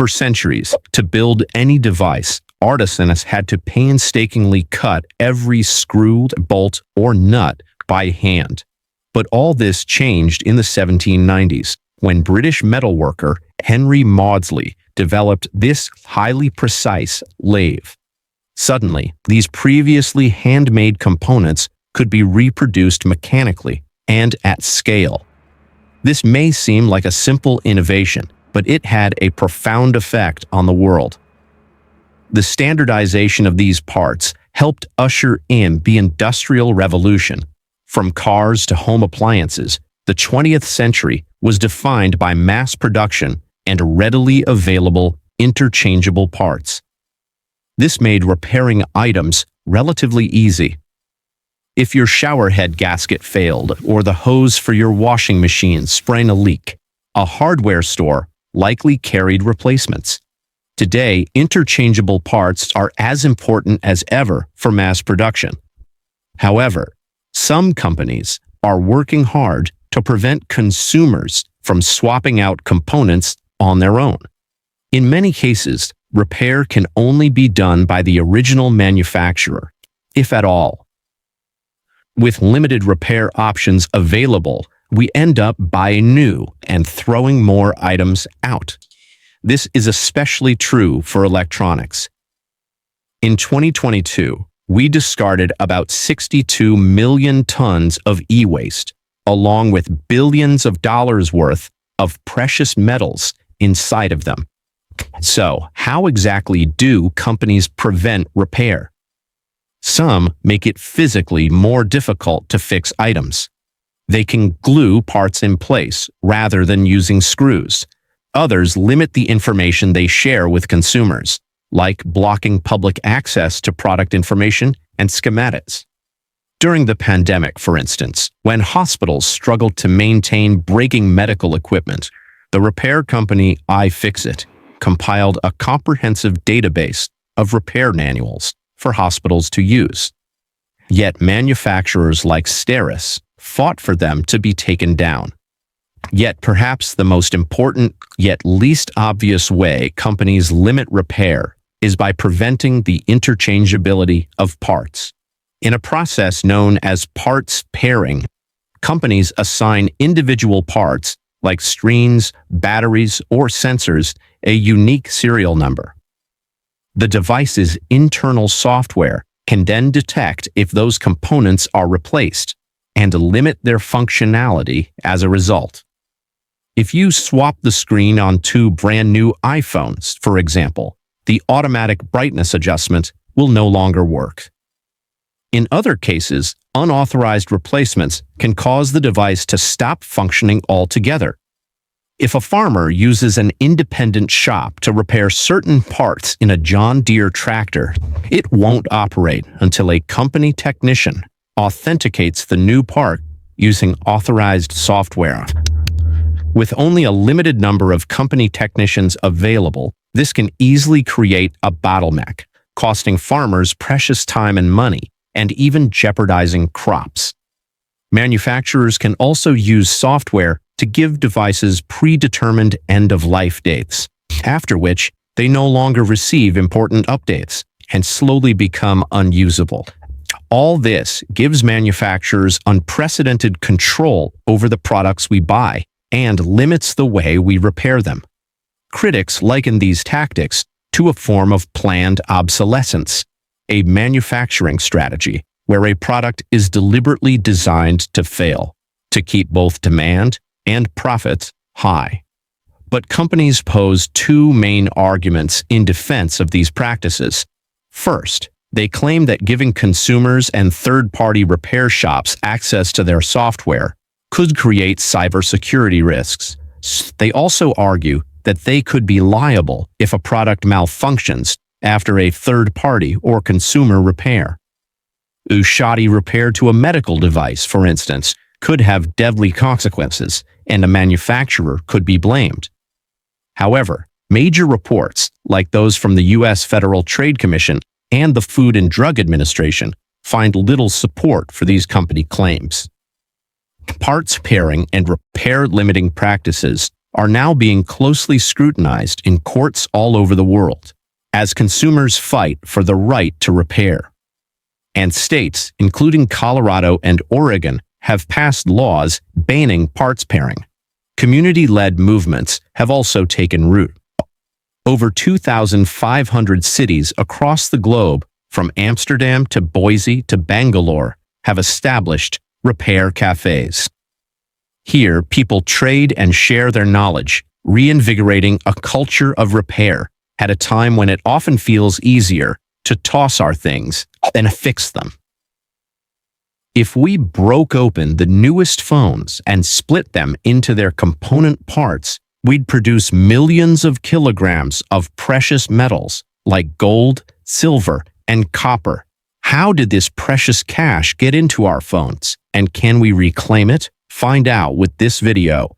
For centuries, to build any device, artisans had to painstakingly cut every screw, bolt, or nut by hand. But all this changed in the 1790s, when British metalworker Henry Maudslay developed this highly precise lathe. Suddenly, these previously handmade components could be reproduced mechanically and at scale. This may seem like a simple innovation, but it had a profound effect on the world. The standardization of these parts helped usher in the Industrial Revolution. From cars to home appliances, the 20th century was defined by mass production and readily available, interchangeable parts. This made repairing items relatively easy. If your shower head gasket failed or the hose for your washing machine sprang a leak, a hardware store likely carried replacements. Today, interchangeable parts are as important as ever for mass production. However, some companies are working hard to prevent consumers from swapping out components on their own. In many cases, repair can only be done by the original manufacturer, if at all. With limited repair options available, we end up buying new and throwing more items out. This is especially true for electronics. In 2022, we discarded about 62 million tons of e-waste, along with billions of dollars worth of precious metals inside of them. So, how exactly do companies prevent repair? Some make it physically more difficult to fix items. They can glue parts in place rather than using screws. Others limit the information they share with consumers, like blocking public access to product information and schematics. During the pandemic, for instance, when hospitals struggled to maintain breaking medical equipment, the repair company iFixit compiled a comprehensive database of repair manuals for hospitals to use. Yet manufacturers like Steris fought for them to be taken down. Yet perhaps the most important yet least obvious way companies limit repair is by preventing the interchangeability of parts. In a process known as parts pairing, companies assign individual parts like screens, batteries, or sensors a unique serial number. The device's internal software can then detect if those components are replaced and limit their functionality as a result. If you swap the screen on two brand new iPhones, for example, the automatic brightness adjustment will no longer work. In other cases, unauthorized replacements can cause the device to stop functioning altogether. If a farmer uses an independent shop to repair certain parts in a John Deere tractor, it won't operate until a company technician authenticates the new part using authorized software. With only a limited number of company technicians available, this can easily create a bottleneck, costing farmers precious time and money, and even jeopardizing crops. Manufacturers can also use software to give devices predetermined end-of-life dates, after which they no longer receive important updates and slowly become unusable. All this gives manufacturers unprecedented control over the products we buy and limits the way we repair them. Critics liken these tactics to a form of planned obsolescence, a manufacturing strategy where a product is deliberately designed to fail, to keep both demand and profits high. But companies pose two main arguments in defense of these practices. First, they claim that giving consumers and third-party repair shops access to their software could create cybersecurity risks. They also argue that they could be liable if a product malfunctions after a third-party or consumer repair. A shoddy repair to a medical device, for instance, could have deadly consequences, and a manufacturer could be blamed. However, major reports, like those from the U.S. Federal Trade Commission and the Food and Drug Administration, find little support for these company claims. Parts pairing and repair limiting practices are now being closely scrutinized in courts all over the world as consumers fight for the right to repair. And states, including Colorado and Oregon, have passed laws banning parts pairing. Community-led movements have also taken root. Over 2,500 cities across the globe, from Amsterdam to Boise to Bangalore, have established repair cafes. Here, people trade and share their knowledge, reinvigorating a culture of repair at a time when it often feels easier to toss our things than fix them. If we broke open the newest phones and split them into their component parts, we'd produce millions of kilograms of precious metals like gold, silver, and copper. How did this precious cash get into our phones? And can we reclaim it? Find out with this video.